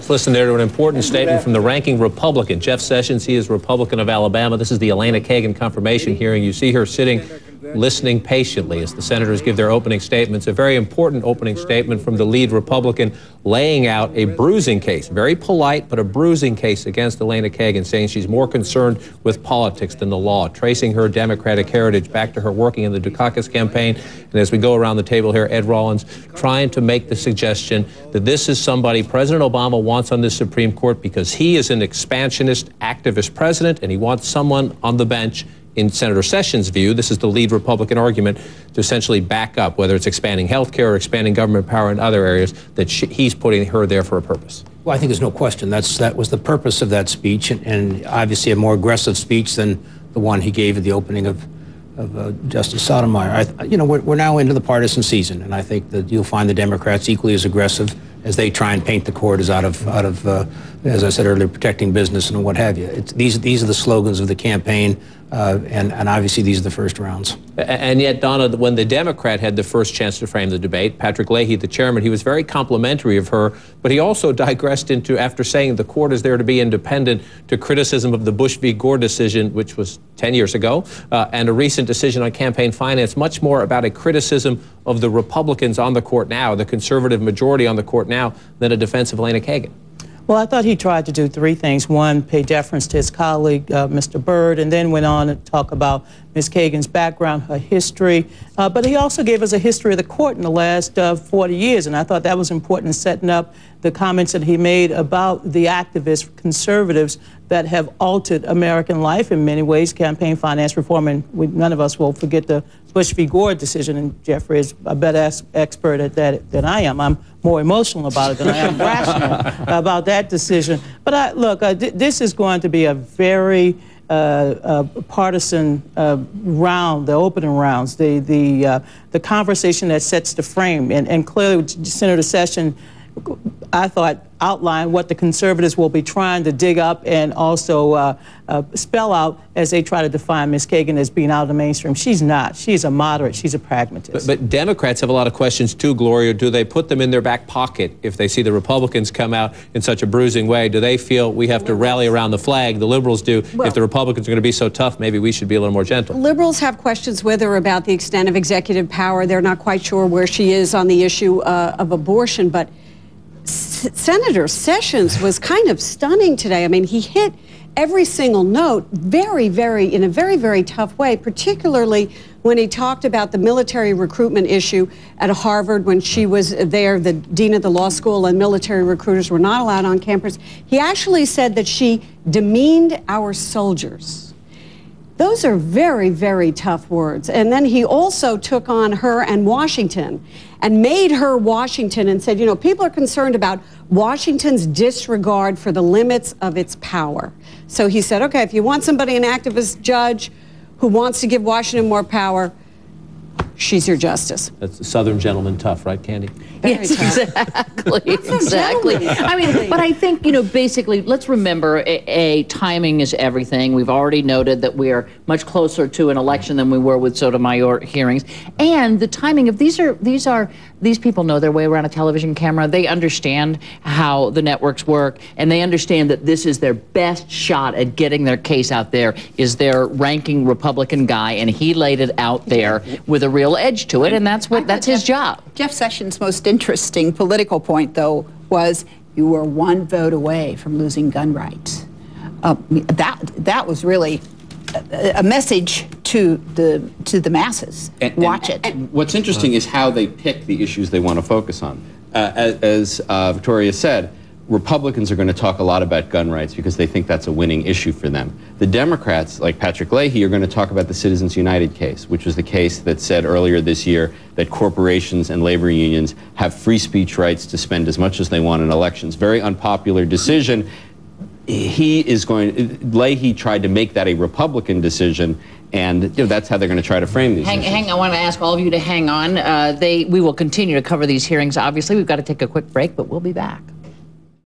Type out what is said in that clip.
Let's listen there to an important statement from the ranking Republican, Jeff Sessions. He is Republican of Alabama. This is the Elena Kagan confirmation hearing. You see her sitting, listening patiently as the senators give their opening statements. A very important opening statement from the lead Republican, laying out a bruising case, very polite, but a bruising case against Elena Kagan, saying she's more concerned with politics than the law, tracing her Democratic heritage back to her working in the Dukakis campaign. And as we go around the table here, Ed Rollins trying to make the suggestion that this is somebody President Obama wants on the Supreme Court because he is an expansionist, activist president, and he wants someone on the bench, in Senator Sessions' view, this is the lead Republican argument, to essentially back up, whether it's expanding health care or expanding government power in other areas, that he's putting her there for a purpose. Well, I think there's no question that was the purpose of that speech, and obviously a more aggressive speech than the one he gave at the opening of Justice Sotomayor. You know, we're now into the partisan season, and I think that you'll find the Democrats equally as aggressive as they try and paint the court as out of as I said earlier, protecting business and what have you. These are the slogans of the campaign, and obviously these are the first rounds. And yet, Donna, when the Democrat had the first chance to frame the debate, Patrick Leahy, the chairman, he was very complimentary of her, but he also digressed into, after saying the court is there to be independent, to criticism of the Bush v. Gore decision, which was 10 years ago, and a recent decision on campaign finance, much more about a criticism of the Republicans on the court now, the conservative majority on the court now, than a defense of Elena Kagan. Well, I thought he tried to do three things. One, pay deference to his colleague, Mr. Byrd, and then went on to talk about Ms. Kagan's background, her history. But he also gave us a history of the court in the last 40 years, and I thought that was important in setting up the comments that he made about the activists, conservatives, that have altered American life in many ways, campaign finance reform, and none of us will forget the Bush v. Gore decision, and Jeffrey is a better expert at that than I am. I'm more emotional about it than I am rational about that decision. But look, this is going to be a very partisan round, the opening rounds, the conversation that sets the frame, and clearly Senator Sessions, I thought, outlined what the conservatives will be trying to dig up and also spell out as they try to define Ms. Kagan as being out of the mainstream. She's not. She's a moderate. She's a pragmatist. But Democrats have a lot of questions too, Gloria. Do they put them in their back pocket if they see the Republicans come out in such a bruising way? Do they feel we have to rally around the flag? The liberals do. Well, if the Republicans are going to be so tough, maybe we should be a little more gentle. Liberals have questions with her about the extent of executive power. They're not quite sure where she is on the issue of abortion, but Senator Sessions was kind of stunning today. I mean, he hit every single note in a very, very tough way, particularly when he talked about the military recruitment issue at Harvard when she was there, the dean of the law school, and military recruiters were not allowed on campus. He actually said that she demeaned our soldiers. Those are very, very tough words. And then he also took on her and Washington and made her Washington and said, you know, people are concerned about Washington's disregard for the limits of its power. So he said, okay, if you want somebody, an activist judge who wants to give Washington more power, she's your justice. That's the Southern gentleman tough, right, Candy? Yes, exactly. I mean, but I think, you know, basically, let's remember, timing is everything. We've already noted that we are much closer to an election than we were with Sotomayor hearings. And the timing of these people know their way around a television camera. They understand how the networks work, and they understand that this is their best shot at getting their case out there, is their ranking Republican guy, and he laid it out there with a real edge to it, and that's his job. Jeff Sessions' most interesting political point, though, was you were one vote away from losing gun rights. That was really a message to the masses. Watch it. And what's interesting is how they pick the issues they want to focus on. As Victoria said, Republicans are going to talk a lot about gun rights because they think that's a winning issue for them. The Democrats, like Patrick Leahy, are going to talk about the Citizens United case, which was the case that said earlier this year that corporations and labor unions have free speech rights to spend as much as they want in elections. Very unpopular decision. Leahy tried to make that a Republican decision, and you know, that's how they're going to try to frame these issues. I want to ask all of you to hang on. We will continue to cover these hearings, obviously. We've got to take a quick break, but we'll be back.